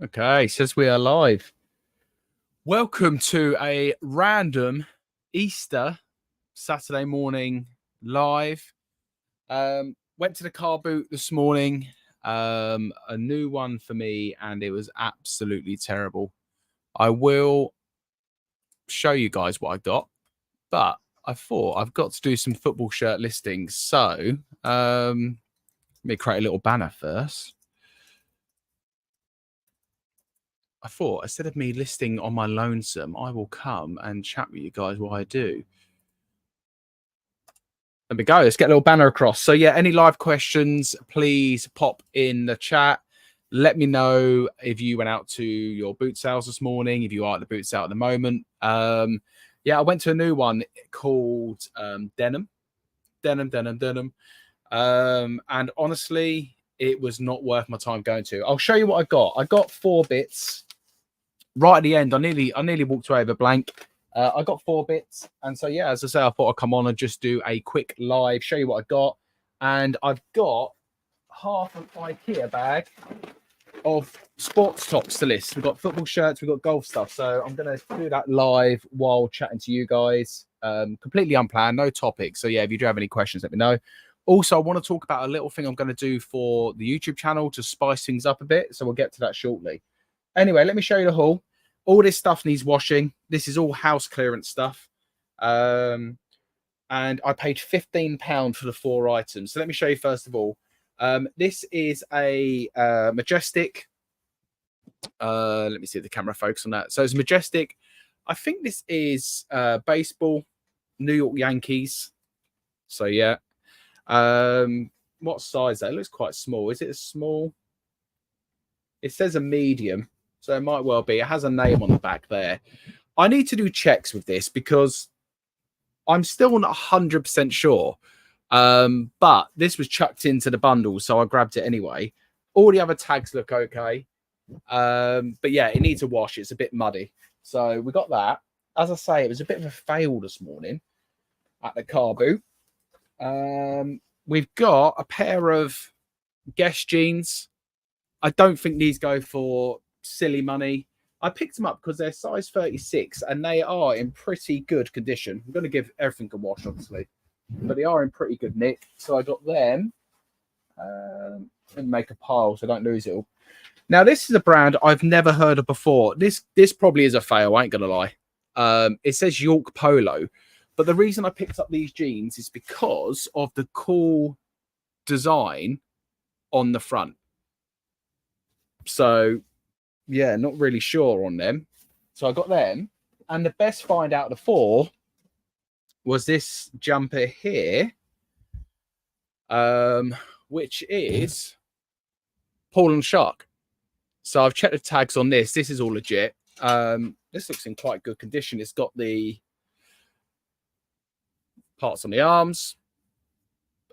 Okay, says we are live. Welcome to a random Easter Saturday morning live. Went to the car boot this morning. A new one for me, and it was absolutely terrible. I will show you guys what I got, but I thought I've got to do some football shirt listings. So let me create a little banner first. I thought instead of me listing on my lonesome, I will come and chat with you guys while I do. There we go. Let's get a little banner across. So yeah, any live questions, please pop in the chat. Let me know if you went out to your boot sales this morning, if you are at the boot sale at the moment. Yeah, I went to a new one called Denim. And honestly, it was not worth my time going to. I'll show you what I got. I got 4 bits. Right at the end, I nearly walked away with a blank. I got 4 bits, and so yeah, as I say, I thought I'd come on and just do a quick live, show you what I got, and I've got half an IKEA bag of sports tops to list. We've got football shirts, we've got golf stuff, so I'm going to do that live while chatting to you guys. Completely unplanned, no topic. So yeah, if you do have any questions, let me know. Also, I want to talk about a little thing I'm going to do for the YouTube channel to spice things up a bit, so we'll get to that shortly. Anyway, let me show you the haul. All this stuff needs washing. This is all house clearance stuff. And I paid £15 for the 4 items. So let me show you first of all. This is a Majestic. Let me see if the camera focus on that. So it's Majestic. I think this is baseball, New York Yankees. So yeah. What size is that? It looks quite small. Is it a small? It says a medium. So it might well be. It has a name on the back there. I need to do checks with this because I'm still not 100% sure. But this was chucked into the bundle, so I grabbed it anyway. All the other tags look okay. But yeah, it needs a wash. It's a bit muddy. So we got that. As I say, it was a bit of a fail this morning at the car boot. We've got a pair of Guess jeans. I don't think these go for silly money. I picked them up because they're size 36 and they are in pretty good condition. I'm going to give everything a wash, obviously, but they are in pretty good nick. So I got them and make a pile so I don't lose it all. Now, this is a brand I've never heard of before. This probably is a fail, I ain't going to lie. It says York Polo, but the reason I picked up these jeans is because of the cool design on the front. So yeah, not really sure on them. So I got them. And the best find out of the 4 was this jumper here, which is Paul and Shark. So I've checked the tags on this. This is all legit. This looks in quite good condition. It's got the parts on the arms.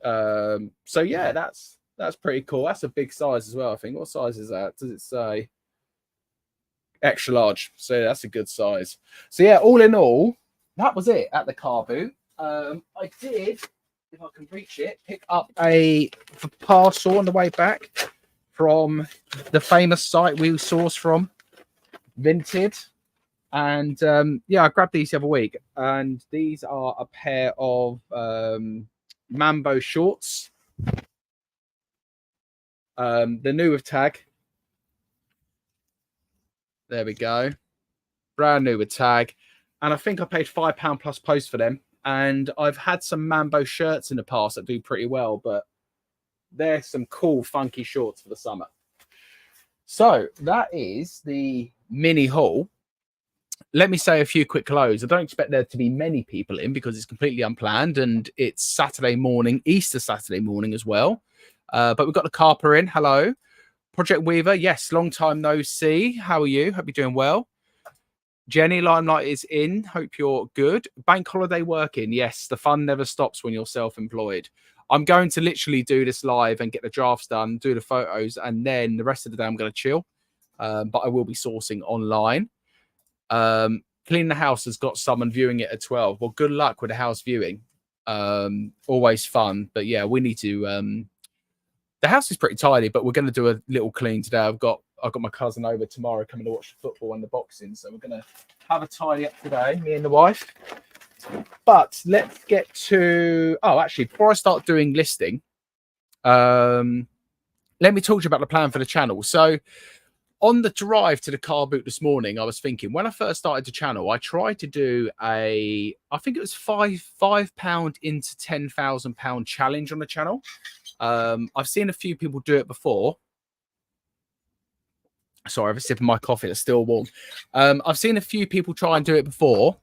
So yeah, that's pretty cool. That's a big size as well, I think. What size is that? Does it say? Extra large. So that's a good size. So yeah, all in all, that was it at the car boot. I did, if I can reach it, pick up a parcel on the way back from the famous site we source from, Vinted. And yeah, I grabbed these the other week. And these are a pair of Mambo shorts. The new with tag. There we go. Brand new with tag. And I think I paid £5 plus post for them. And I've had some Mambo shirts in the past that do pretty well, but they're some cool, funky shorts for the summer. So that is the mini haul. Let me say a few quick hellos. I don't expect there to be many people in because it's completely unplanned and it's Saturday morning, Easter Saturday morning as well. But we've got the Carper in. Hello. Project Weaver, yes, long time no see. How are you? Hope you're doing well. Jenny Limelight is in. Hope you're good. Bank holiday working. Yes, the fun never stops when you're self-employed. I'm going to literally do this live and get the drafts done, do the photos, and then the rest of the day I'm going to chill. But I will be sourcing online. Clean the House has got someone viewing it at 12. Well, good luck with the house viewing. Always fun. But yeah, we need to... the house is pretty tidy, but we're going to do a little clean today. I've got I've got my cousin over tomorrow coming to watch the football and the boxing. So we're going to have a tidy up today, me and the wife. But let's get to... Oh, actually, before I start doing listing, let me talk to you about the plan for the channel. So on the drive to the car boot this morning, I was thinking, when I first started the channel, I tried to do I think it was £5 into £10,000 challenge on the channel. I've seen a few people do it before. Sorry, I've a sip of my coffee. It's still warm. I've seen a few people try and do it before,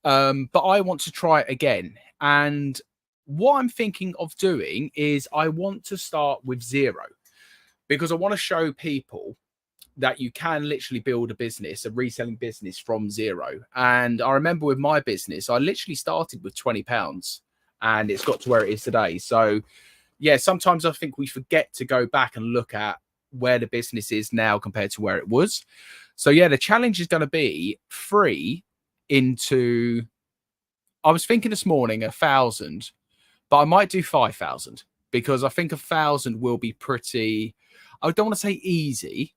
but I want to try it again. And what I'm thinking of doing is I want to start with zero, because I want to show people that you can literally build a business, a reselling business from zero. And I remember with my business, I literally started with £20 and it's got to where it is today. So yeah, sometimes I think we forget to go back and look at where the business is now compared to where it was. So yeah, the challenge is going to be free into, I was thinking this morning 1,000, but I might do 5,000, because I think 1,000 will be pretty, I don't want to say easy,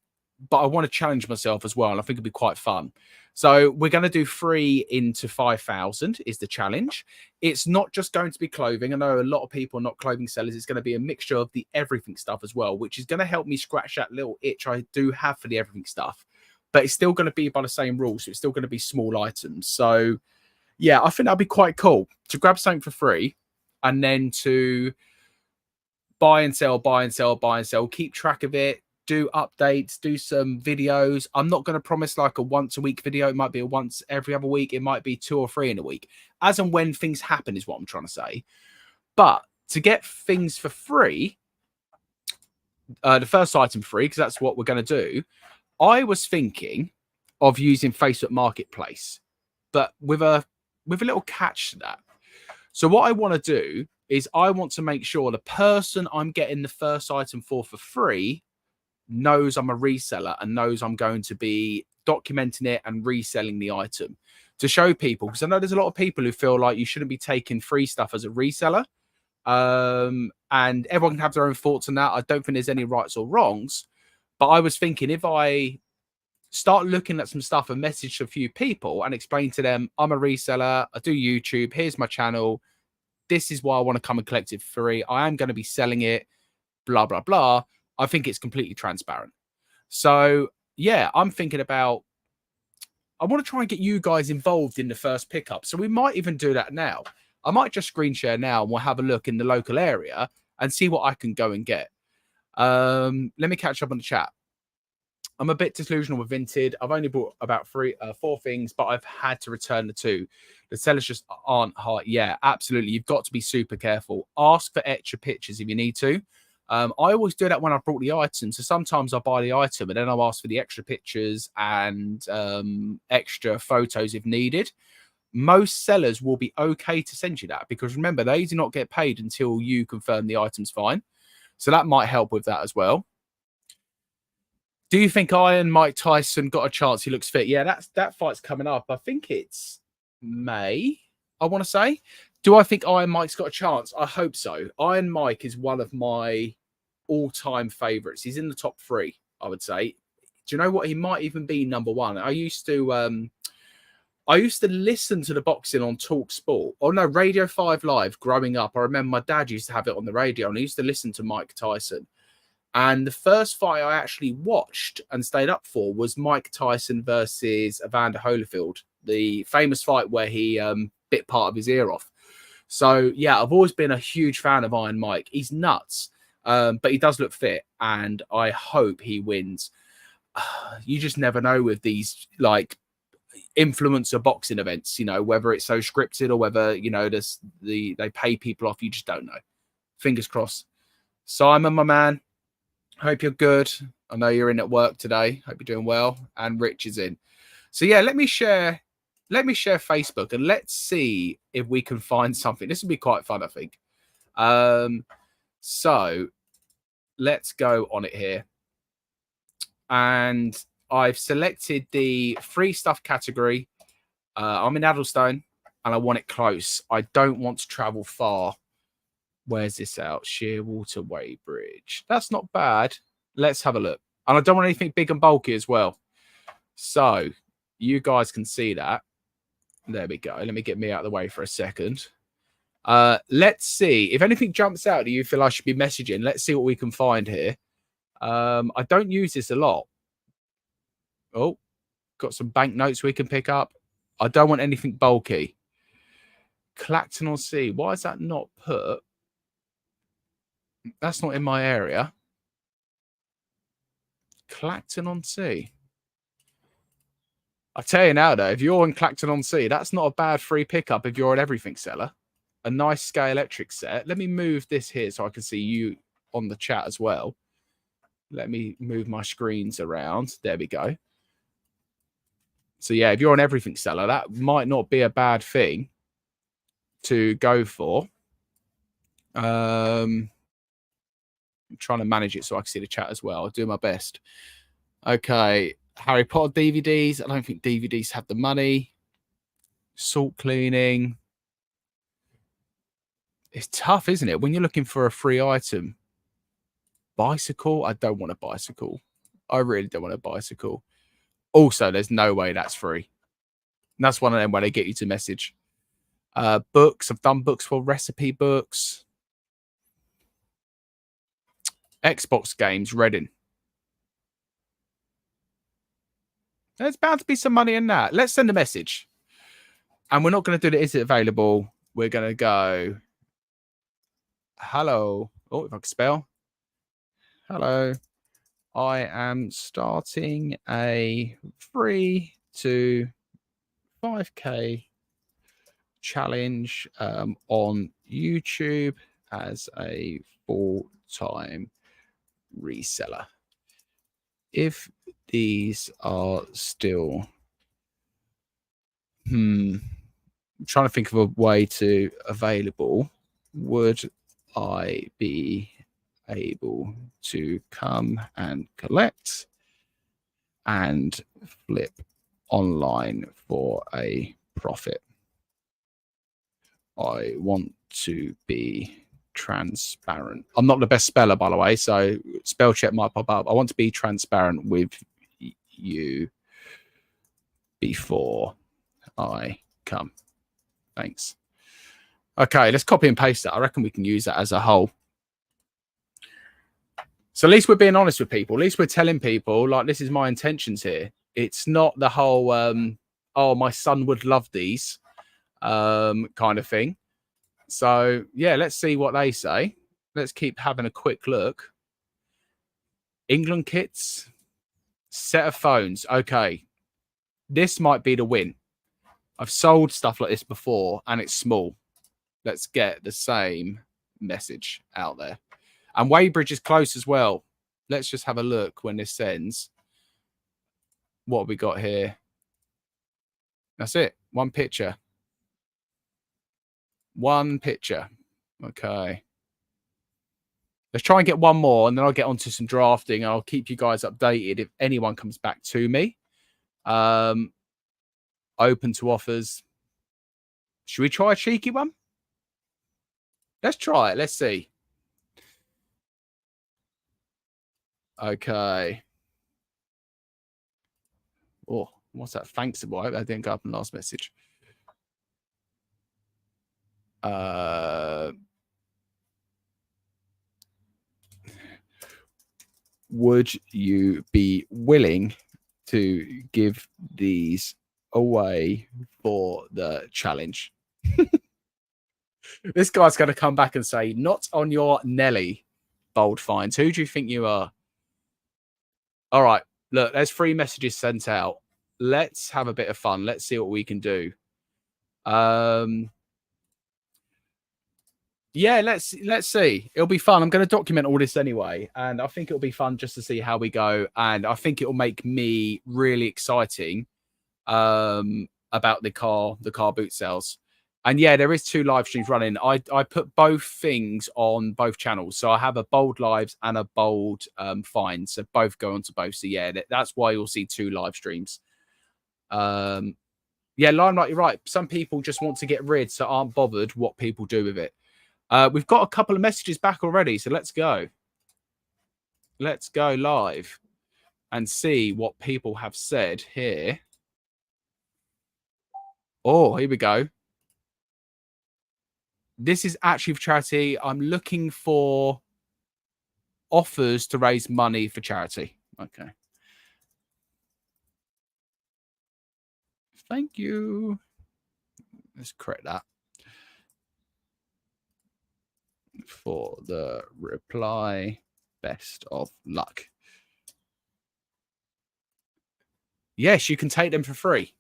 but I want to challenge myself as well. And I think it'll be quite fun. So we're going to do 3 into 5,000 is the challenge. It's not just going to be clothing. I know a lot of people are not clothing sellers. It's going to be a mixture of the everything stuff as well, which is going to help me scratch that little itch I do have for the everything stuff. But it's still going to be by the same rules. So it's still going to be small items. So yeah, I think that'd be quite cool to grab something for free and then to buy and sell, buy and sell, buy and sell, keep track of it, do updates, do some videos. I'm not going to promise like a once a week video. It might be a once every other week. It might be 2 or 3 in a week, as and when things happen is what I'm trying to say. But to get things for free, the first item free, because that's what we're going to do, I was thinking of using Facebook Marketplace, but with a little catch to that. So what I want to do is I want to make sure the person I'm getting the first item for free knows I'm a reseller and knows I'm going to be documenting it and reselling the item to show people, because I know there's a lot of people who feel like you shouldn't be taking free stuff as a reseller, and everyone can have their own thoughts on that. I don't think there's any rights or wrongs, but I was thinking if I start looking at some stuff and message a few people and explain to them, I'm a reseller, I do YouTube, here's my channel, this is why I want to come and collect it for free, I am going to be selling it, blah blah blah, I think it's completely transparent. So yeah, I'm thinking about, I want to try and get you guys involved in the first pickup. So we might even do that now. I might just screen share now and we'll have a look in the local area and see what I can go and get. Let me catch up on the chat. I'm a bit disillusional with Vinted. I've only bought about 4 things, but I've had to return the 2. The sellers just aren't hard. Yeah, absolutely. You've got to be super careful. Ask for extra pictures if you need to. I always do that when I brought the item. So sometimes I buy the item and then I'll ask for the extra pictures and extra photos if needed. Most sellers will be okay to send you that, because remember, they do not get paid until you confirm the item's fine. So that might help with that as well. Do you think Iron Mike Tyson got a chance? He looks fit. Yeah, that fight's coming up. I think it's May, I want to say. Do I think Iron Mike's got a chance? I hope so. Iron Mike is one of my all-time favorites. He's in the top 3, I would say. Do you know what? He might even be number 1. I used to listen to the boxing on Talk Sport. Oh no, Radio 5 Live growing up. I remember my dad used to have it on the radio and he used to listen to Mike Tyson. And the first fight I actually watched and stayed up for was Mike Tyson versus Evander Holyfield, the famous fight where he bit part of his ear off. So, yeah, I've always been a huge fan of Iron Mike. He's nuts, but he does look fit, and I hope he wins. You just never know with these, like, influencer boxing events, you know, whether it's so scripted or whether, you know, they pay people off. You just don't know. Fingers crossed. Simon, my man, hope you're good. I know you're in at work today. Hope you're doing well. And Rich is in. So yeah, let me share Facebook and let's see if we can find something. This would be quite fun, I think. So let's go on it here. And I've selected the free stuff category. I'm in Addlestone and I want it close. I don't want to travel far. Where's this out? Sheerwater Weybridge. That's not bad. Let's have a look. And I don't want anything big and bulky as well. So you guys can see that. There we go. Let me get me out of the way for a second. Let's see. If anything jumps out, do you feel I should be messaging? Let's see what we can find here. I don't use this a lot. Oh, got some banknotes we can pick up. I don't want anything bulky. Clacton-on-Sea. Why is that not put? That's not in my area. Clacton-on-Sea. I tell you now, though, if you're in Clacton-on-Sea, that's not a bad free pickup if you're an everything seller. A nice Scale Electric set. Let me move this here so I can see you on the chat as well. Let me move my screens around. There we go. So, yeah, if you're an everything seller, that might not be a bad thing to go for. I'm trying to manage it so I can see the chat as well. I'll do my best. Okay. Harry Potter DVDs. I don't think DVDs have the money. Salt cleaning. It's tough, isn't it? When you're looking for a free item. Bicycle. I don't want a bicycle. I really don't want a bicycle. Also, there's no way that's free. And that's one of them where they get you to message. Books. I've done books for recipe books. Xbox games, Reading. There's bound to be some money in that. Let's send a message. And we're not going to do the is it available. We're going to go. Hello. Oh, if I can spell. Hello. I am starting a free to 5K challenge on YouTube as a full-time reseller. If these are still I'm trying to think of a way to available, would I be able to come and collect and flip online for a profit? I want to be transparent. I'm not the best speller, by the way, so spell check might pop up. I want to be transparent with you before I come. Thanks. Okay, let's copy and paste that. I reckon we can use that as a whole. So at least we're being honest with people. At least we're telling people, like, this is my intentions here. It's not the whole, oh, my son would love these kind of thing. So, yeah, let's see what they say. Let's keep having a quick look. England kits, set of phones. Okay, this might be the win. I've sold stuff like this before, and it's small. Let's get the same message out there. And Weybridge is close as well. Let's just have a look when this sends. What have we got here? That's it. One picture. One picture. Okay. Let's try and get one more, and then I'll get onto some drafting. I'll keep you guys updated if anyone comes back to me. Open to offers. Should we try a cheeky one? Let's try it. Let's see. Okay. Oh, what's that? Thanks, boy. I didn't go up in the last message. Would you be willing to give these away for the challenge? This guy's going to come back and say, not on your Nelly, Bold Finds. Who do you think you are? All right. Look, there's 3 messages sent out. Let's have a bit of fun. Let's see what we can do. Yeah, let's see. It'll be fun. I'm going to document all this anyway, and I think it'll be fun just to see how we go. And I think it'll make me really exciting about the car boot sales. And yeah, there is 2 live streams running. I put both things on both channels, so I have a Bold Lives and a Bold Finds. So both go onto both. So yeah, that's why you'll see 2 live streams. Yeah, Limelight, you're right. Some people just want to get rid, so aren't bothered what people do with it. We've got a couple of messages back already, so let's go. Let's go live. and see what people have said here. Oh, here we go. This is actually for charity. I'm looking for offers to raise money for charity. Okay. Thank you. Let's correct that. For the reply, best of luck. Yes, you can take them for free.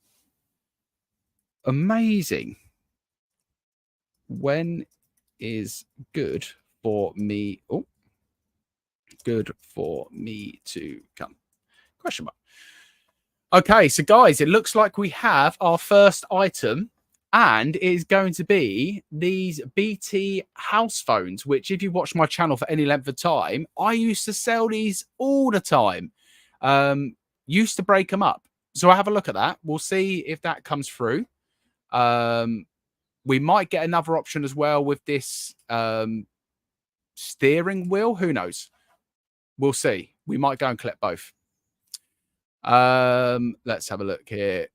Amazing. When is good for me? Oh, good for me to come? Question mark. Okay, so guys, it looks like we have our first item, and it is going to be these BT house phones, which if you watch my channel for any length of time, I used to sell these all the time. Used to break them up. So I have a look at that. We'll see if that comes through. We might get another option as well with this steering wheel. Who knows? We'll see. We might go and collect both. Let's have a look here.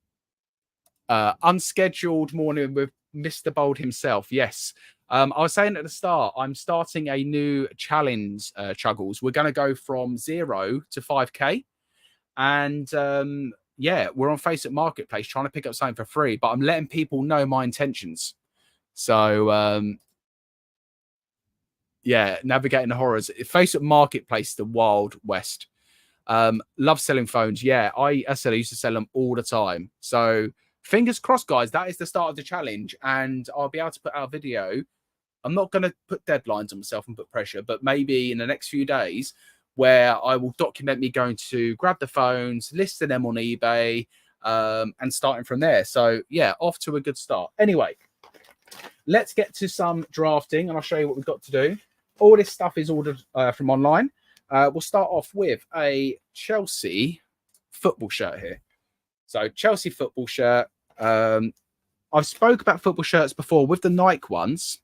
Unscheduled morning with Mr. Bold himself. Yes. I was saying at the start, I'm starting a new challenge, Chuggles. We're going to go from 0 to 5K. And yeah, we're on Facebook Marketplace trying to pick up something for free, but I'm letting people know my intentions. So, yeah, navigating the horrors. Facebook Marketplace, the Wild West. Love selling phones. Yeah, I said I used to sell them all the time. So fingers crossed, guys. That is the start of the challenge, and I'll be able to put out a video. I'm not going to put deadlines on myself and put pressure, but maybe in the next few days where I will document me going to grab the phones, listing them on eBay, and starting from there. So yeah, off to a good start. Anyway, let's get to some drafting, and I'll show you what we've got to do. All this stuff is ordered from online. We'll start off with a Chelsea football shirt here. So Chelsea football shirt. I've spoke about football shirts before. With the Nike ones,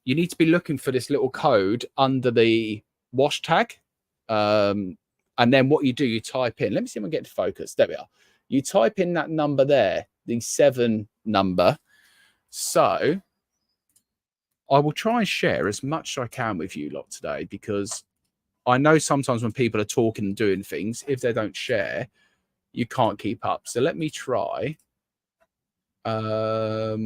you need to be looking for this little code under the wash tag. And then what you do, you type in. Let me see if I can get to focus. There we are. You type in that number there, the 7 number. So I will try and share as much as I can with you lot today, because I know sometimes when people are talking and doing things, if they don't share, you can't keep up. So let me try. Let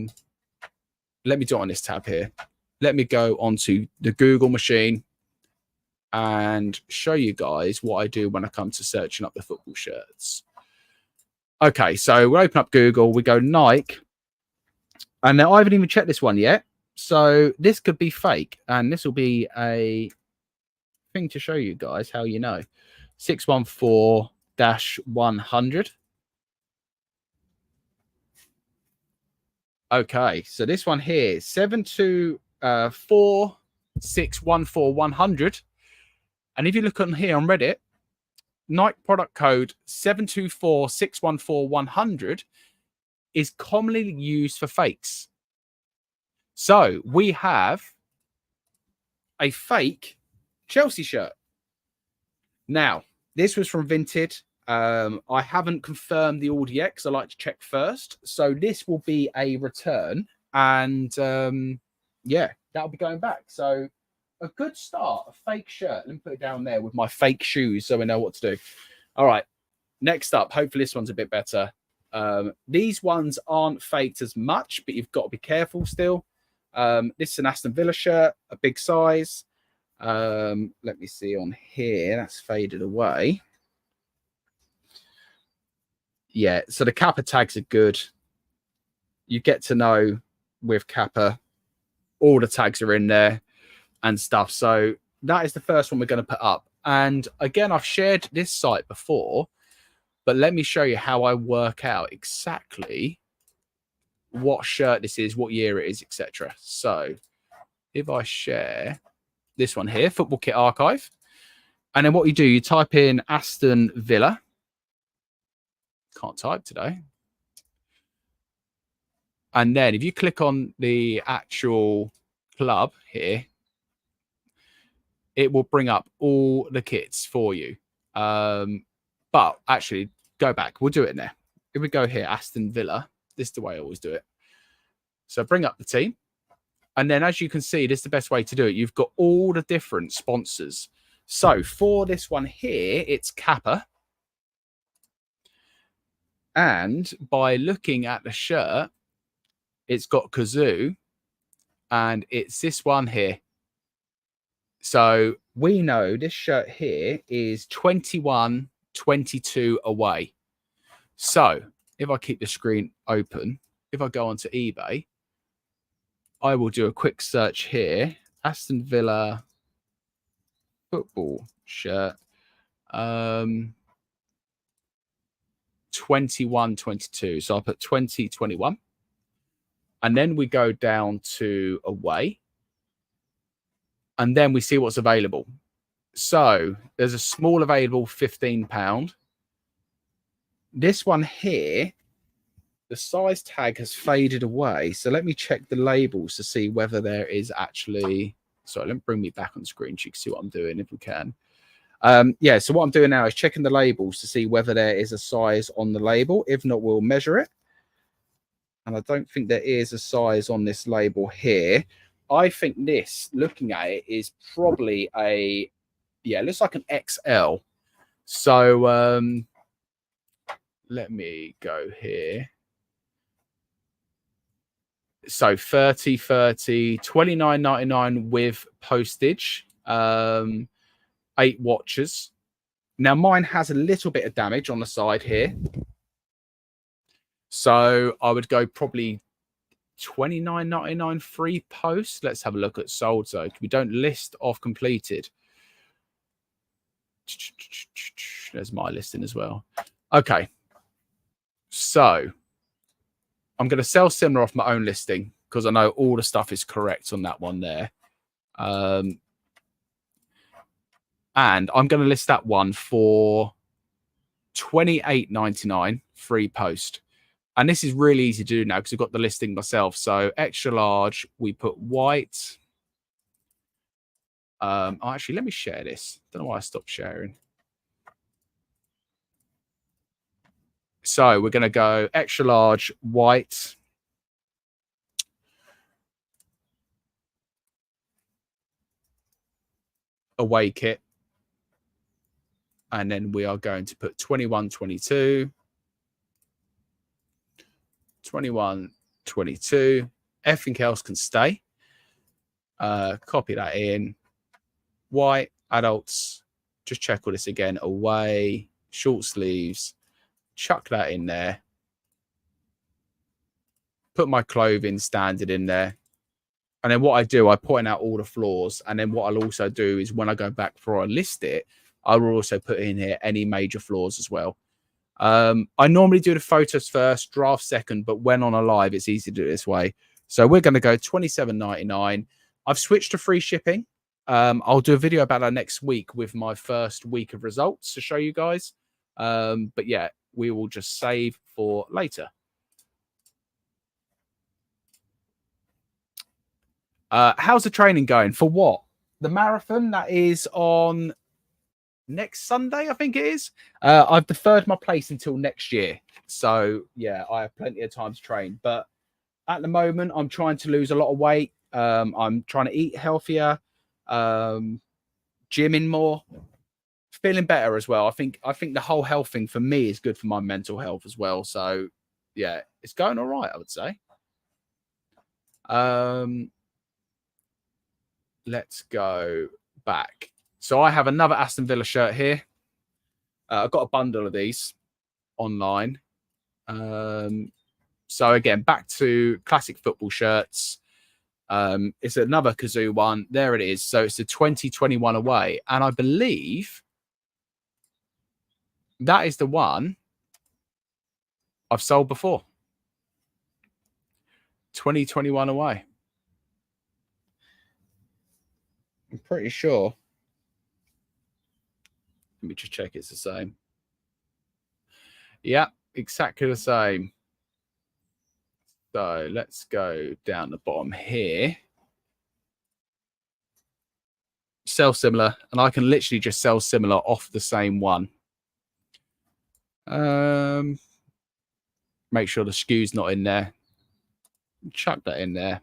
me do it on this tab here. Let me go onto the Google machine and show you guys what I do when I come to searching up the football shirts. Okay, so we open up Google, we go Nike, and now I haven't even checked this one yet. So this could be fake, and this will be a thing to show you guys how you know. 614-100. Okay, so this one here, 724-614-100. And if you look on here on Reddit, Nike product code 724-614-100 is commonly used for fakes. So we have a fake Chelsea shirt. Now, this was from Vinted. I haven't confirmed the order yet because I like to check first. So this will be a return, and yeah, that'll be going back. So a good start, a fake shirt. Let me put it down there with my fake shoes so we know what to do. All right, next up, hopefully this one's a bit better. These ones aren't faked as much, but you've got to be careful still. This is an Aston Villa shirt, a big size. Let me see on here. That's faded away. Yeah, so the Kappa tags are good. You get to know with Kappa, all the tags are in there and stuff. So that is the first one we're going to put up. And again, I've shared this site before, but let me show you how I work out exactly what shirt this is, what year it is, etc. So if I share this one here, Football Kit Archive, and then what you do, you type in Aston Villa. Can't type today. And then if you click on the actual club here, it will bring up all the kits for you. But actually, go back. We'll do it now. If we go here, Aston Villa, this is the way I always do it. So bring up the team. And then as you can see, this is the best way to do it. You've got all the different sponsors. So for this one here, it's Kappa. And by looking at the shirt, it's got Kazoo. And it's this one here. So we know this shirt here is 21-22 away. So if I keep the screen open, if I go onto eBay, I will do a quick search here. Aston Villa football shirt. 21-22. So I'll put 20-21. And then we go down to away. And then we see what's available. So there's a small available £15. This one here, the size tag has faded away. So let me check the labels to see whether there is actually... Sorry, let me bring me back on screen so you can see what I'm doing if we can. Yeah, so what I'm doing now is checking the labels to see whether there is a size on the label. If not, we'll measure it. And I don't think there is a size on this label here. I think this, looking at it, is probably a... Yeah, it looks like an XL. So let me go here. So 30, 29.99 with postage. 8 watches. Now mine has a little bit of damage on the side here. So I would go probably 29.99 free post. Let's have a look at sold. So we don't list off completed. There's my listing as well. Okay. So I'm going to sell similar off my own listing because I know all the stuff is correct on that one there. And I'm going to list that one for £28.99 free post. And this is really easy to do now because I've got the listing myself. So extra large, we put white. Actually, let me share this. Don't know why I stopped sharing. So we're going to go extra large, white. Away kit. And then we are going to put 21-22. 21-22. Everything else can stay. Copy that in. White, adults. Just check all this again. Away, short sleeves. Chuck that in there. Put my clothing standard in there. And then what I do, I point out all the flaws. And then what I'll also do is when I go back before I list it, I will also put in here any major flaws as well. I normally do the photos first, draft second, but when on a live, it's easy to do it this way. So we're going to go £27.99. I've switched to free shipping. I'll do a video about that next week with my first week of results to show you guys. But yeah, we will just save for later. How's the training going? For what? The marathon that is on next Sunday, I think it is. I've deferred my place until next year. So yeah, I have plenty of time to train. But at the moment, I'm trying to lose a lot of weight. I'm trying to eat healthier, gymming more, feeling better as well. I think the whole health thing for me is good for my mental health as well. So yeah, it's going all right, I would say. Let's go back. So I have another Aston Villa shirt here. I've got a bundle of these online. So again, back to classic football shirts. It's another Kazoo one. There it is. So it's the 2021 away. And I believe that is the one I've sold before. 2021 away. I'm pretty sure. Let me just check it's the same. Yeah, exactly the same. So let's go down the bottom here. Sell similar, and I can literally just sell similar off the same one. Make sure the SKU's not in there. Chuck that in there.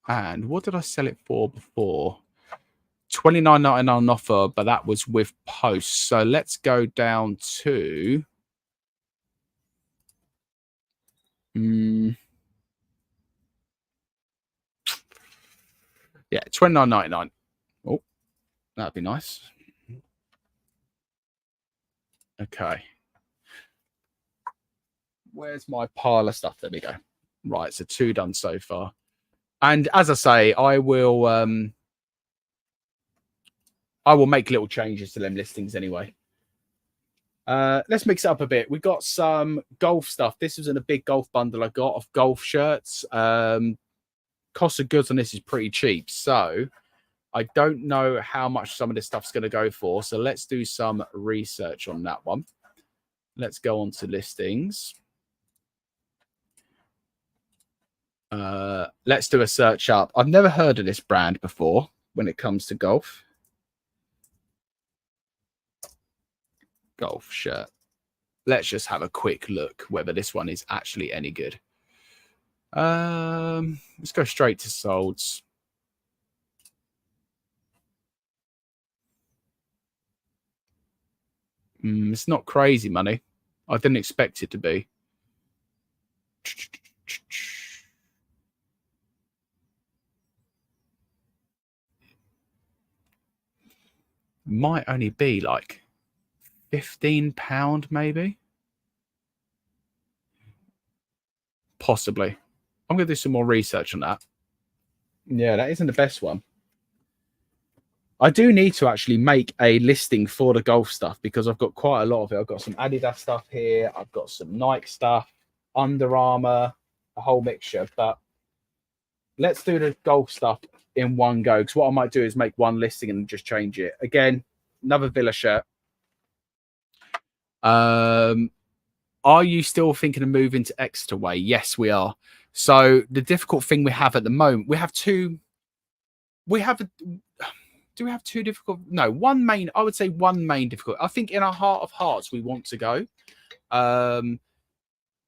And what did I sell it for before? $29.99 offer, but that was with post. So let's go down to yeah, $29.99. Oh, that'd be nice. Okay. Where's my pile of stuff? There we go. Right, so 2 done so far. And as I say, I will make little changes to them listings anyway. Let's mix it up a bit. We got some golf stuff. This isn't a big golf bundle I got of golf shirts. Cost of goods on this is pretty cheap. So I don't know how much some of this stuff's going to go for. So let's do some research on that one. Let's go on to listings. Let's do a search up. I've never heard of this brand before when it comes to golf. Golf shirt. Let's just have a quick look whether this one is actually any good. Let's go straight to solds. It's not crazy money. I didn't expect it to be. Might only be like £15 maybe. Possibly. I'm going to do some more research on that. Yeah, that isn't the best one. I do need to actually make a listing for the golf stuff because I've got quite a lot of it. I've got some Adidas stuff here. I've got some Nike stuff, Under Armour, a whole mixture. But let's do the golf stuff in one go because what I might do is make one listing and just change it. Again, another Villa shirt. Are you still thinking of moving to Exeter Way? Yes, we are. So the difficult thing we have at the moment, we have two difficult? No, one main. I would say one main difficult. I think in our heart of hearts, we want to go.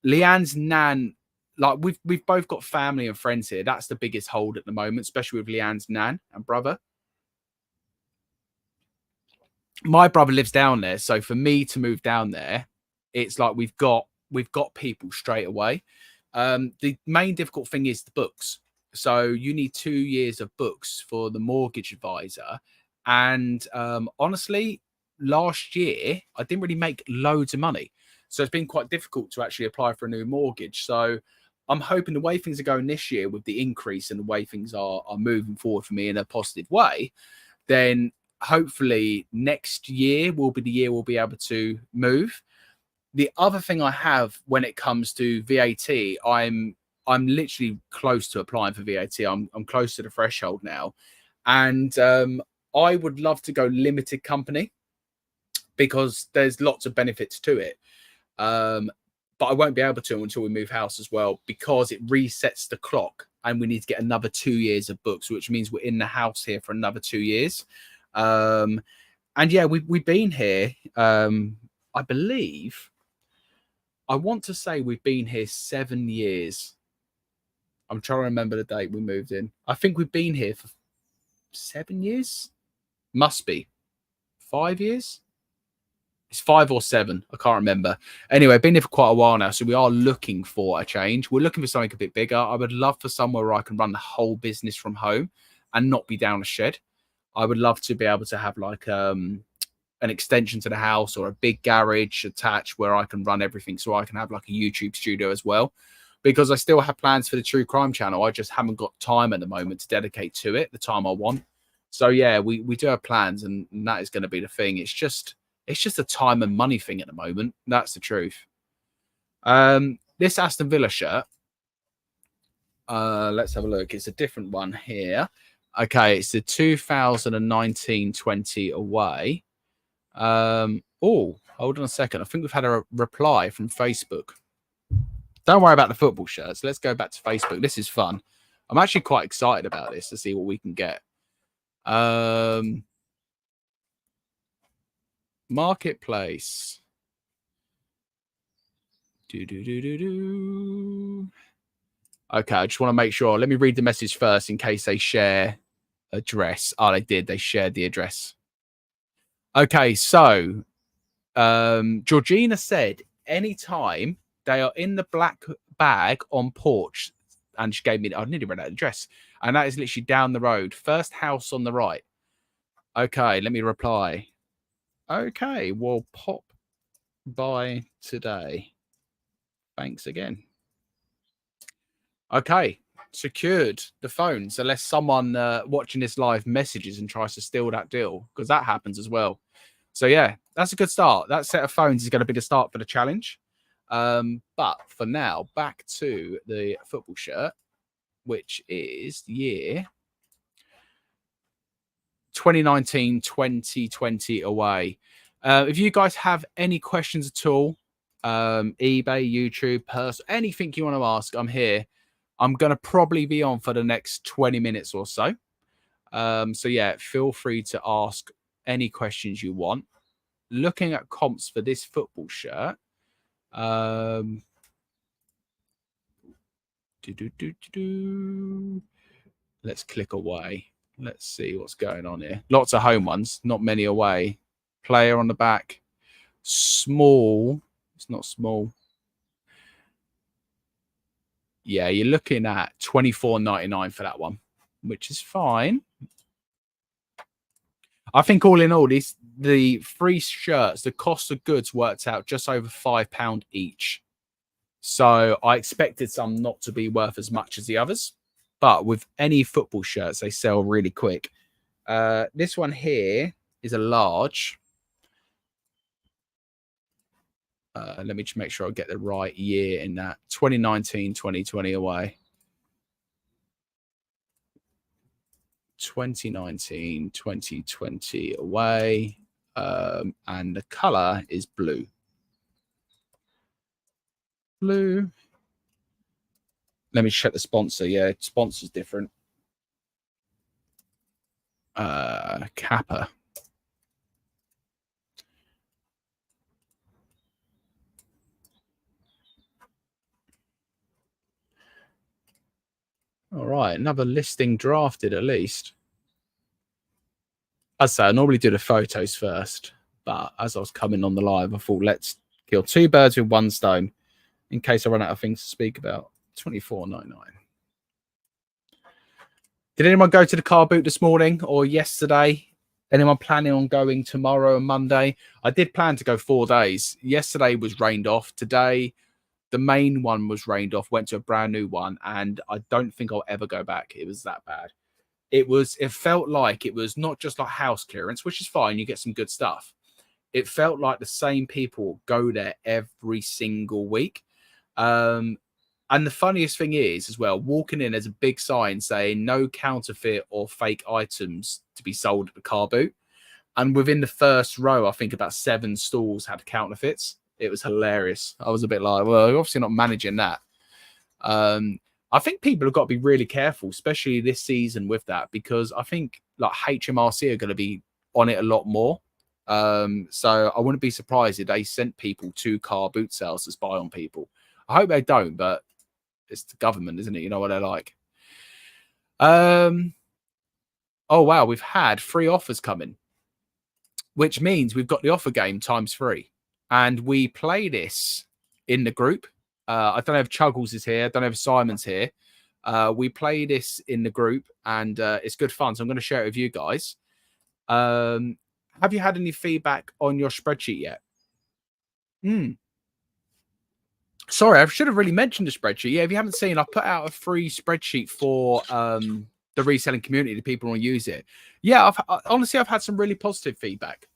Leanne's nan, like we've both got family and friends here. That's the biggest hold at the moment, especially with Leanne's nan and brother. My brother lives down there, so for me to move down there, it's like we've got people straight away. The main difficult thing is the books. So you need 2 years of books for the mortgage advisor. And honestly, last year, I didn't really make loads of money. So it's been quite difficult to actually apply for a new mortgage. So I'm hoping the way things are going this year with the increase and the way things are moving forward for me in a positive way, then hopefully next year will be the year we'll be able to move. The other thing I have when it comes to VAT, I'm literally close to applying for VAT. I'm close to the threshold now. And I would love to go limited company because there's lots of benefits to it. But I won't be able to until we move house as well because it resets the clock and we need to get another 2 years of books, which means we're in the house here for another 2 years. And yeah, we've been here, I believe, I want to say we've been here 7 years. I'm trying to remember the date we moved in. I think we've been here for 7 years. Must be 5 years. It's 5 or 7. I can't remember. Anyway, been here for quite a while now. So we are looking for a change. We're looking for something a bit bigger. I would love for somewhere where I can run the whole business from home and not be down a shed. I would love to be able to have like an extension to the house or a big garage attached where I can run everything. So I can have like a YouTube studio as well. Because I still have plans for the True Crime channel. I just haven't got time at the moment to dedicate to it, the time I want. So yeah, we do have plans, and that is going to be the thing. It's just a time and money thing at the moment. That's the truth. This Aston Villa shirt. Let's have a look. It's a different one here. Okay, it's the 2019-20 away. Oh, hold on a second. I think we've had a reply from Facebook. Don't worry about the football shirts. Let's go back to Facebook. This is fun. I'm actually quite excited about this to see what we can get. Marketplace. Okay, I just want to make sure. Let me read the message first in case they share address. Oh, they did. They shared the address. Okay, so Georgina said anytime they are in the black bag on porch, and she gave me, I nearly read that address, and that is literally down the road, first house on the right. Okay, let me reply. Okay, we'll pop by today. Thanks again. Okay, secured the phone. So unless someone watching this live messages and tries to steal that deal, because that happens as well. So yeah, that's a good start. That set of phones is going to be the start for the challenge. But for now, back to the football shirt, which is year 2019-2020 away. If you guys have any questions at all, eBay, YouTube, anything you want to ask, I'm here. I'm going to probably be on for the next 20 minutes or so. So yeah, feel free to ask any questions you want. Looking at comps for this football shirt. Let's click away. Let's see what's going on here. Lots of home ones, not many away. Player on the back. Small. It's not small. Yeah, you're looking at $24.99 for that one, which is fine. I think all in all, the free shirts, the cost of goods worked out just over £5 each. So I expected some not to be worth as much as the others. But with any football shirts, they sell really quick. This one here is a large. Let me just make sure I get the right year in that. 2019-2020 away. 2019-2020 away. And the color is blue. Blue. Let me check the sponsor. Yeah, sponsor's different. Kappa. All right, another listing drafted at least. As I say, I normally do the photos first, but as I was coming on the live, I thought let's kill two birds with one stone in case I run out of things to speak about. $24.99. Did anyone go to the car boot this morning or yesterday? Anyone planning on going tomorrow and Monday? I did plan to go 4 days. Yesterday was rained off. Today, the main one was rained off, went to a brand new one, and I don't think I'll ever go back. It was that bad. It felt like it was not just like house clearance, which is fine. You get some good stuff. It felt like the same people go there every single week. And the funniest thing is, as well, walking in, there's a big sign saying no counterfeit or fake items to be sold at the car boot. And within the first row, I think about 7 stalls had counterfeits. It was hilarious. I was a bit like, well, you're obviously not managing that. I think people have got to be really careful, especially this season with that, because I think like HMRC are going to be on it a lot more. So I wouldn't be surprised if they sent people to car boot sales to spy on people. I hope they don't, but it's the government, isn't it? You know what they're like. Oh, wow. We've had 3 offers coming, which means we've got the offer game ×3. And we play this in the group. I don't know if Chuggles is here. I don't know if Simon's here. We play this in the group, and it's good fun. So I'm going to share it with you guys. Have you had any feedback on your spreadsheet yet? Sorry, I should have really mentioned the spreadsheet. Yeah, if you haven't seen, I've put out a free spreadsheet for the reselling community, the people who want to use it. Yeah, honestly, I've had some really positive feedback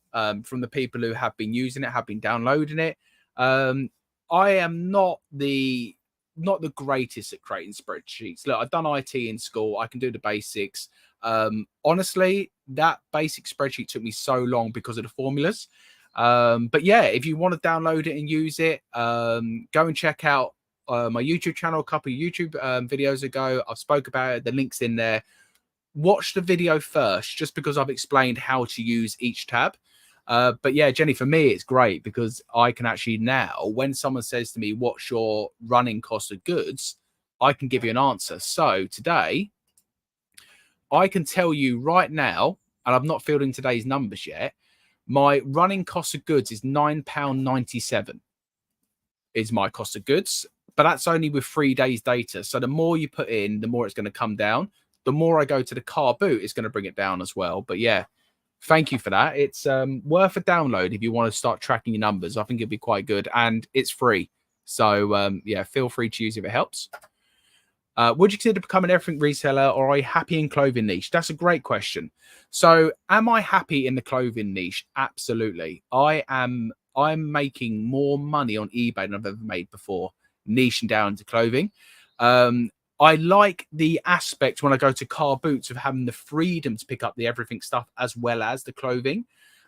from the people who have been using it, have been downloading it. I am not the greatest at creating spreadsheets. Look, I've done IT in school. I can do the basics. Honestly, that basic spreadsheet took me so long because of the formulas. But yeah, if you want to download it and use it, go and check out my YouTube channel a couple of YouTube videos ago. I've spoke about it. The link's in there. Watch the video first, just because I've explained how to use each tab. But yeah, Jenny, for me, it's great because I can actually now, when someone says to me, what's your running cost of goods, I can give you an answer. So today, I can tell you right now, and I've not filled in today's numbers yet, my running cost of goods is £9.97 is my cost of goods. But that's only with 3 days data. So the more you put in, the more it's going to come down. The more I go to the car boot, it's going to bring it down as well. But yeah, thank you for that. It's worth a download if you want to start tracking your numbers. I think it'd be quite good, and it's free. So yeah, feel free to use it if it helps. Would you consider becoming an everything reseller, or are you happy in clothing niche? That's a great question. So am I happy in the clothing niche? Absolutely. I'm making more money on eBay than I've ever made before, niching down into clothing. I like the aspect when I go to car boots of having the freedom to pick up the everything stuff as well as the clothing.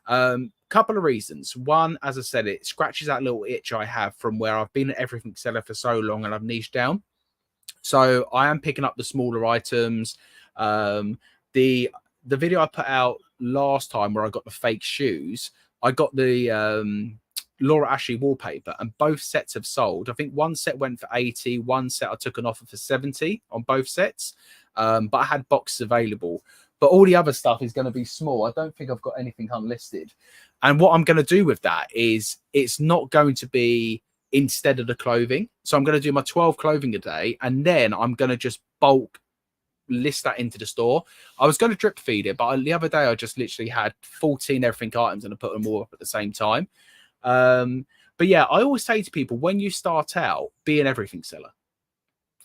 Couple of reasons. One, as I said, it scratches that little itch I have from where I've been an everything seller for so long and I've niched down. So I am picking up the smaller items. The video I put out last time where I got the fake shoes, I got the Laura Ashley wallpaper, and both sets have sold. I think one set went for 80, one set I took an offer for 70 on both sets, but I had boxes available. But all the other stuff is going to be small. I don't think I've got anything unlisted. And what I'm going to do with that is it's not going to be instead of the clothing. So I'm going to do my 12 clothing a day, and then I'm going to just bulk list that into the store. I was going to drip feed it, but the other day I just literally had 14 everything items and I put them all up at the same time. But yeah, I always say to people, when you start out, be an everything seller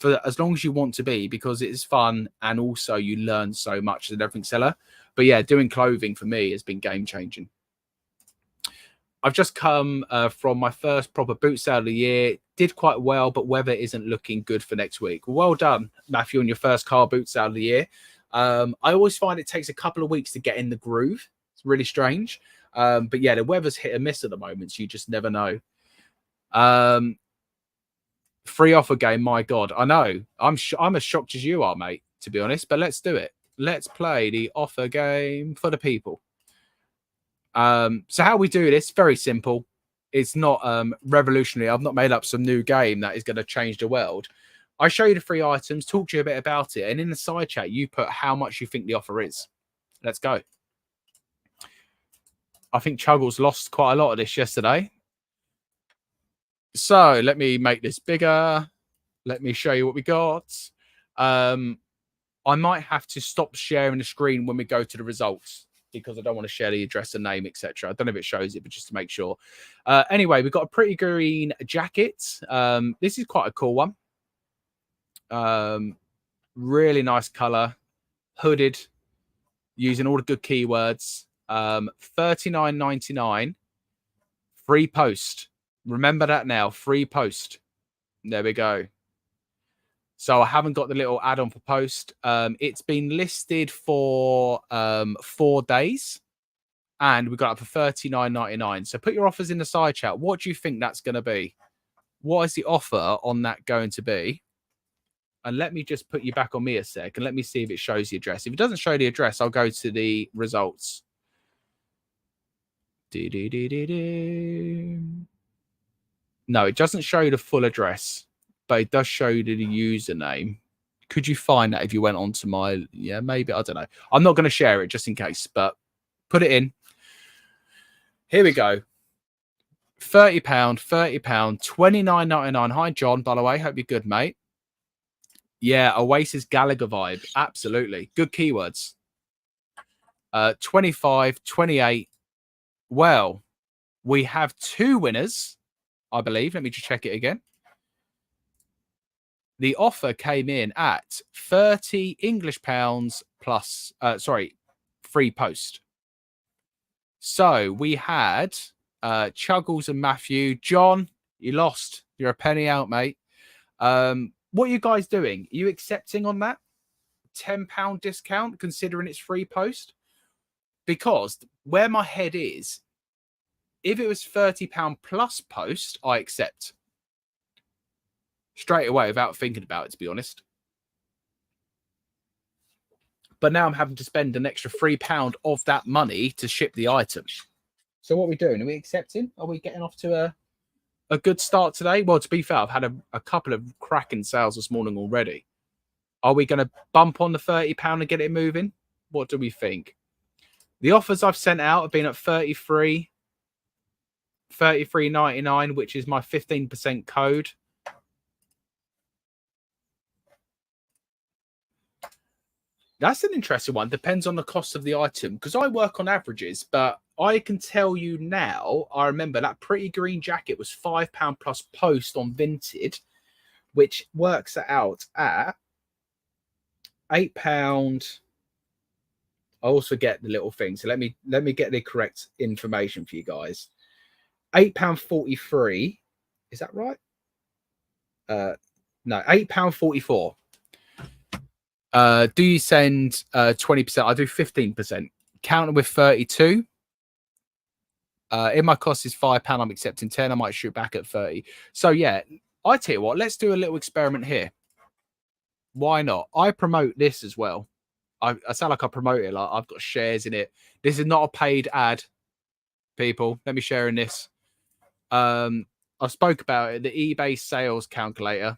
for as long as you want to be, because it is fun and also you learn so much as an everything seller. But yeah, doing clothing for me has been game changing. I've just come from my first proper boot sale of the year. Did quite well, but weather isn't looking good for next week. Well done, Matthew, on your first car boot sale of the year. I always find it takes a couple of weeks to get in the groove. It's really strange. But yeah, the weather's hit and miss at the moment, so you just never know. Free offer game, my God. I know. I'm as shocked as you are, mate, to be honest, but let's do it. Let's play the offer game for the people. So how we do this, very simple. It's not revolutionary. I've not made up some new game that is going to change the world. I show you the free items, talk to you a bit about it, and in the side chat, you put how much you think the offer is. Let's go. I think Chuggles lost quite a lot of this yesterday. So let me make this bigger. Let me show you what we got. I might have to stop sharing the screen when we go to the results, because I don't want to share the address and name, etc. I don't know if it shows it, but just to make sure. Anyway, we've got a pretty green jacket. This is quite a cool one. Really nice color. Hooded, using all the good keywords. $39.99. Free post. Remember that now. Free post. There we go. So I haven't got the little add-on for post. It's been listed for 4 days, and we got up for $39.99. So put your offers in the side chat. What do you think that's going to be? What is the offer on that going to be? And let me just put you back on me a sec, and let me see if it shows the address. If it doesn't show the address, I'll go to the results. No, it doesn't show you the full address, but it does show you the username. Could you find that if you went on to my... Yeah, maybe. I don't know. I'm not going to share it just in case, but put it in. Here we go. £30, $29.99. Hi, John, by the way. Hope you're good, mate. Yeah, Oasis Gallagher vibe. Absolutely. Good keywords. 25, 28. Well, we have 2 winners, I believe. Let me just check it again. The offer came in at 30 English pounds plus, free post. So we had Chuggles and Matthew. John, you lost. You're a penny out, mate. What are you guys doing? Are you accepting on that £10 discount, considering it's free post? Because where my head is, if it was £30 plus post, I accept. straight away without thinking about it, to be honest. But now I'm having to spend an extra £3 of that money to ship the item. So what are we doing? Are we accepting? Are we getting off to a good start today? Well, to be fair, I've had a couple of cracking sales this morning already. Are we going to bump on the £30 and get it moving? What do we think? The offers I've sent out have been at 33.99, which is my 15% code. That's an interesting one. Depends on the cost of the item, because I work on averages, but I can tell you now, I remember that pretty green jacket was £5 plus post on Vinted, which works it out at £8. I also get the little thing. So let me get the correct information for you guys. £8.43. Is that right? No, £8.44. Do you send 20%? I do 15%. Counter with 32. If my cost is £5, I'm accepting 10. I might shoot back at 30. So yeah, I tell you what, let's do a little experiment here. Why not? I promote this as well. I sound like I promote it. Like I've got shares in it. This is not a paid ad, people. Let me share in this. I spoke about it. The eBay sales calculator.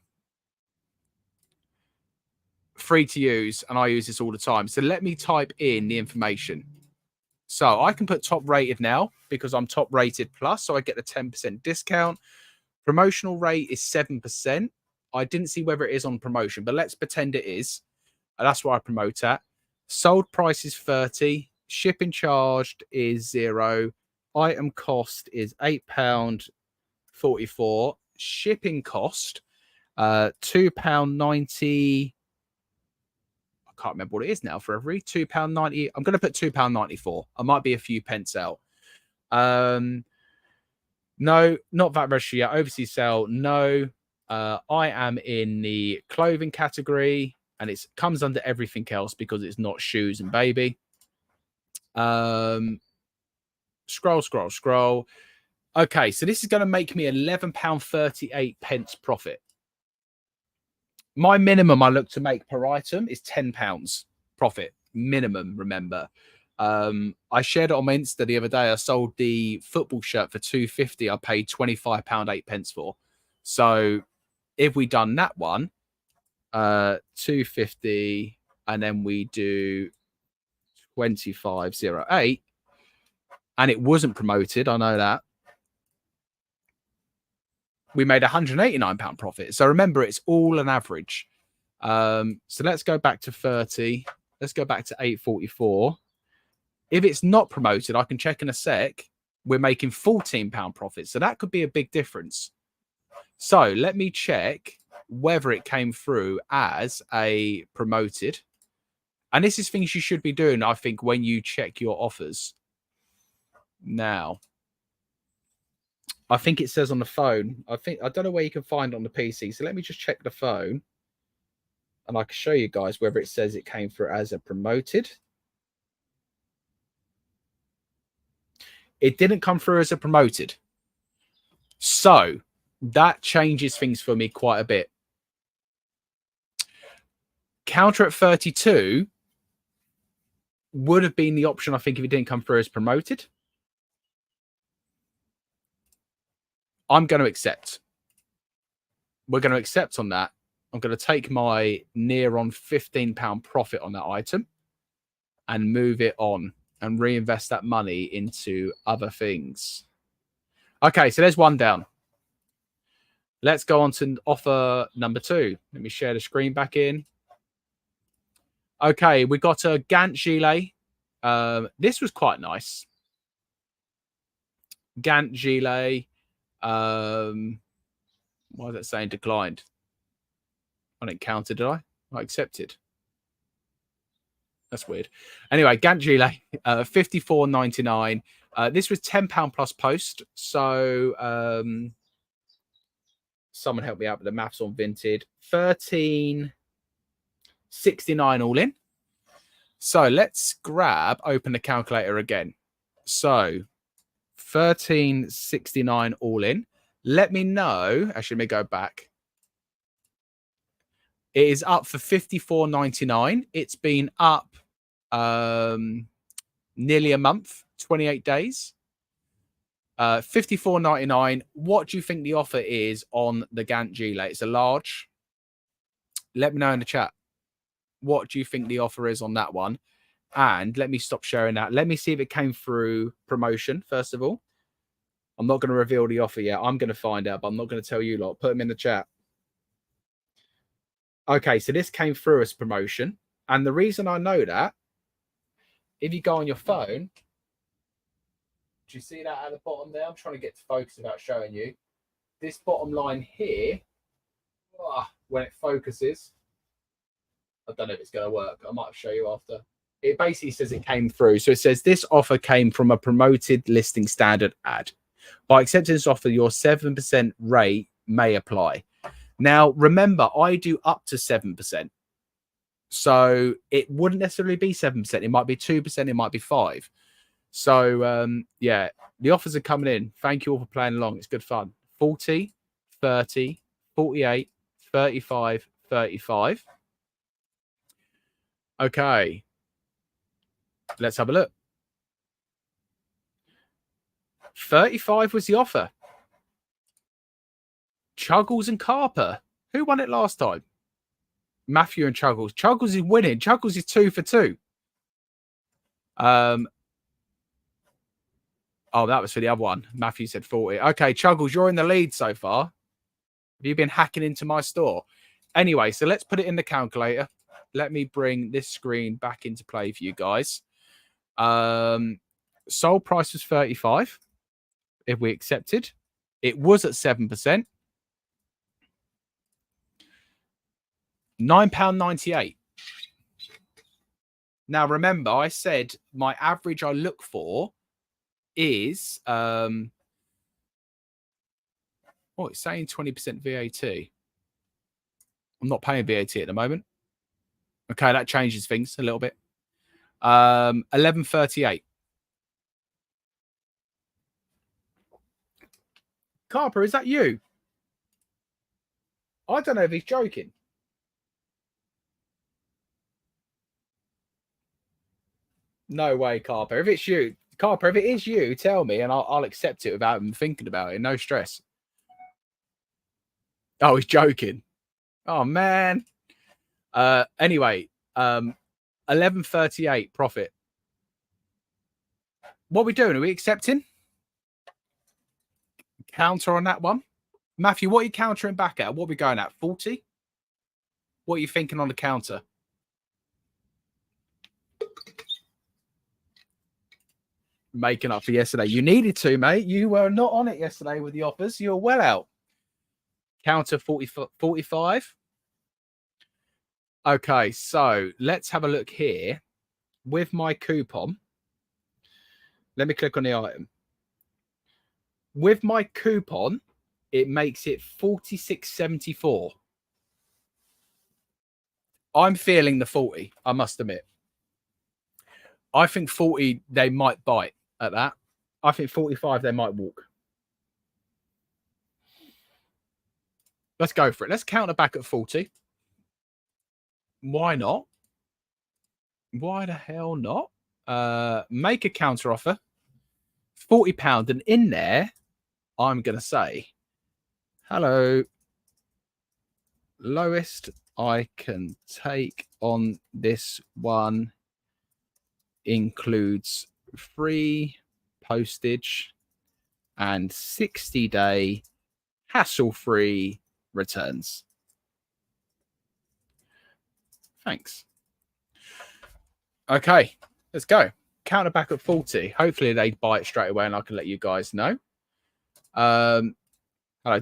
Free to use, and I use this all the time. So let me type in the information. So I can put top rated now because I'm top rated plus, so I get the 10% discount. Promotional rate is 7%. I didn't see whether it is on promotion, but let's pretend it is. That's what I promote at. Sold price is 30. Shipping charged is 0. Item cost is £8.44. Shipping cost, £2.90. I can't remember what it is now for every £2.90. I'm going to put £2.94. I might be a few pence out. No, not VAT register yet. Overseas sale, no. I am in the clothing category, and it comes under everything else because it's not shoes and baby. Scroll. Okay, so this is going to make me £11.38 profit. My minimum I look to make per item is £10 profit minimum. Remember, I shared it on my Insta the other day. I sold the football shirt for £2.50. I paid £25.08 for. So if we done that one, £2.50, and then we do 25.08, and it wasn't promoted, I know that, we made £189 profit. So remember, it's all an average. So let's go back to 30. Let's go back to 8.44. If it's not promoted, I can check in a sec. We're making £14 profit. So that could be a big difference. So let me check whether it came through as a promoted. And this is things you should be doing, I think, when you check your offers. Now, I think it says on the phone. I don't know where you can find it on the PC. So let me just check the phone, and I can show you guys whether it says it came through as a promoted. It didn't come through as a promoted. So that changes things for me quite a bit. Counter at 32 would have been the option, I think, if it didn't come through as promoted. I'm going to accept. We're going to accept on that. I'm going to take my near on £15 profit on that item and move it on and reinvest that money into other things. Okay, so there's one down. Let's go on to offer number 2. Let me share the screen back in. Okay, we got a Gant gilet. This was quite nice. Gant gilet. Why is that saying declined? I didn't count it, did I? I accepted. That's weird. Anyway, Gant gilet, $54.99. This was £10 plus post. So someone help me out with the maths on Vinted. $13.69 all in. So let's open the calculator again. So $13.69 all in. Let me know. Actually, let me go back. It is up for $54.99. It's been up nearly a month, 28 days. $54.99. What do you think the offer is on the Gant Gilet? It's a large. Let me know in the chat. What do you think the offer is on that one? And let me stop sharing that. Let me see if it came through promotion, first of all. I'm not going to reveal the offer yet. I'm going to find out, but I'm not going to tell you lot. Put them in the chat. Okay, so this came through as promotion. And the reason I know that, if you go on your phone, do you see that at the bottom there? I'm trying to get to focus without showing you. This bottom line here, when it focuses, I don't know if it's going to work. I might show you after. It basically says it came through. So it says this offer came from a promoted listing standard ad. By accepting this offer, your 7% rate may apply. Now, remember, I do up to 7%. So it wouldn't necessarily be 7%. It might be 2%. It might be 5%. So, yeah, the offers are coming in. Thank you all for playing along. It's good fun. 40, 30, 48, 35, 35. Okay. Let's have a look. 35 was the offer. Chuggles and Carper. Who won it last time? Matthew and Chuggles. Chuggles is winning. Chuggles is 2 for 2. Oh, that was for the other one. Matthew said 40. Okay, Chuggles, you're in the lead so far. Have you been hacking into my store? Anyway, so let's put it in the calculator. Let me bring this screen back into play for you guys. Sold price was 35. If we accepted, it was at 7%. £9.98. Now, remember, I said my average I look for is it's saying 20% VAT. I'm not paying VAT at the moment. Okay, that changes things a little bit. 11.38. Carper, is that you? I don't know if he's joking. No way, Carper. If it's you, Carper, if it is you, tell me and I'll accept it without even thinking about it. No stress. Oh, he's joking. Oh, man. Anyway, 11.38 profit. What are we doing? Are we accepting? Counter on that one. Matthew, what are you countering back at? What are we going at? 40? What are you thinking on the counter? Making up for yesterday. You needed to, mate. You were not on it yesterday with the offers. You were well out. Counter 45. Okay, so let's have a look here. With my coupon, let me click on the item. With my coupon, it makes it 46.74. I'm feeling the 40, I must admit. I think 40, they might bite at that. I think 45, they might walk. Let's go for it. Let's counter back at 40. Why not? Why the hell not? Make a counter offer. £40. And in there, I'm going to say, hello, lowest I can take on this one includes free postage and 60-day hassle-free returns. Thanks. Okay, let's go. Counter back at 40. Hopefully they buy it straight away and I can let you guys know. Hello,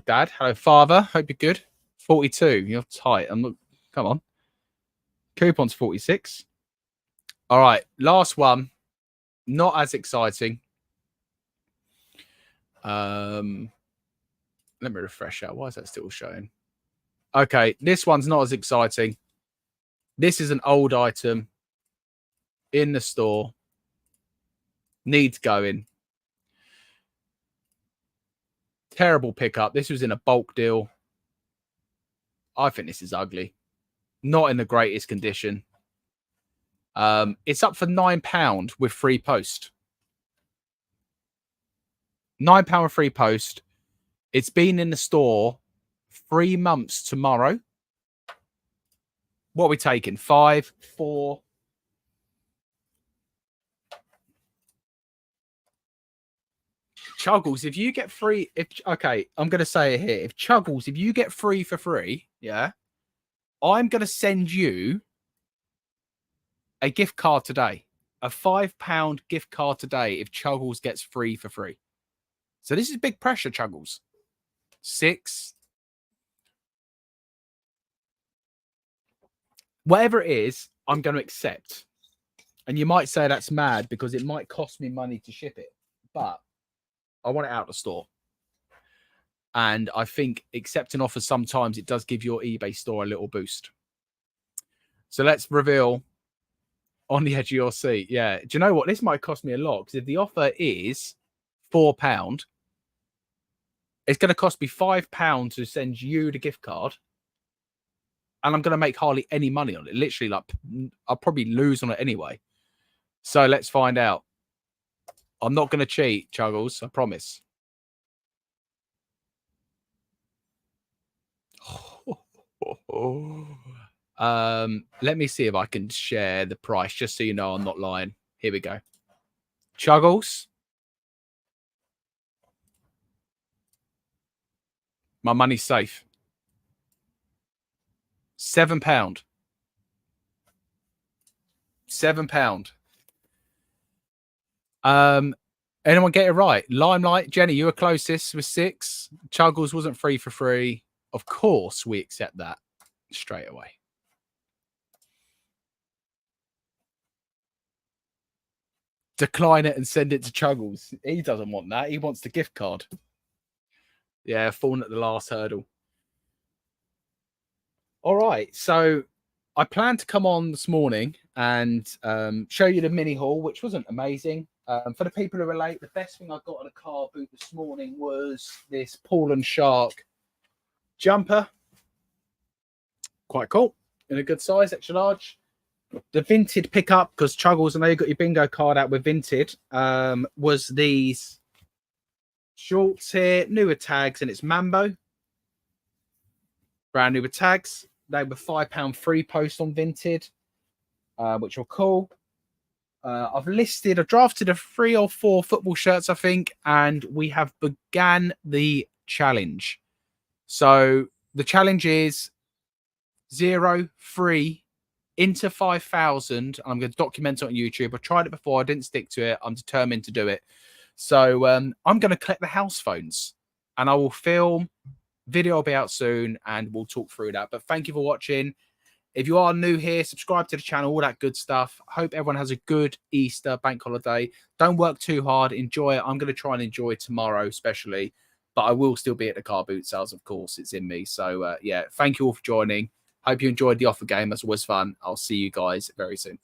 Dad. Hello, Father. Hope you're good. 42. You're tight. Come on. Coupon's 46. All right. Last one. Not as exciting. Let me refresh that. Why is that still showing? Okay. This one's not as exciting. This is an old item in the store. Needs going. Terrible pickup. This was in a bulk deal. I think this is ugly. Not in the greatest condition. It's up for £9 with free post. £9 free post. It's been in the store 3 months tomorrow. What are we taking? 5, 4. Chuggles, if you get free, okay, I'm going to say it here. If Chuggles, if you get free for free, yeah, I'm going to send you a gift card today, a £5 gift card today if Chuggles gets free for free. So this is big pressure, Chuggles. 6. Whatever it is, I'm going to accept. And you might say that's mad because it might cost me money to ship it. But I want it out of the store. And I think accepting offers sometimes it does give your eBay store a little boost. So let's reveal on the edge of your seat. Yeah. Do you know what? This might cost me a lot because if the offer is £4, it's going to cost me £5 to send you the gift card. And I'm going to make hardly any money on it. Literally, like, I'll probably lose on it anyway. So let's find out. I'm not going to cheat, Chuggles. I promise. Let me see if I can share the price, just so you know I'm not lying. Here we go. Chuggles. My money's safe. £7. £7. Anyone get it right? Limelight, Jenny, you were closest with 6. Chuggles wasn't free for free. Of course, we accept that straight away. Decline it and send it to Chuggles. He doesn't want that. He wants the gift card. Yeah, falling at the last hurdle. All right, so I planned to come on this morning and show you the mini haul, which wasn't amazing. For the people who are late, the best thing I got in a car boot this morning was this Paul and Shark jumper. Quite cool. In a good size, extra large. The Vinted pickup, because Chuggles, I know you got your bingo card out with Vinted, was these shorts here, newer tags, and it's Mambo. Brand new with tags. They were £5 free post on Vinted, which were cool. I've drafted 3 or 4 football shirts, I think, and we have began the challenge. So the challenge is 0 free into 5,000. I'm going to document it on YouTube. I tried it before. I didn't stick to it. I'm determined to do it. So I'm going to collect the house phones and I will film. Video will be out soon and we'll talk through that. But thank you for watching. If you are new here, subscribe to the channel, all that good stuff. Hope everyone has a good Easter bank holiday. Don't work too hard. Enjoy it. I'm going to try and enjoy tomorrow, especially. But I will still be at the car boot sales, of course. It's in me. So, yeah, thank you all for joining. Hope you enjoyed the offer game. That's always fun. I'll see you guys very soon.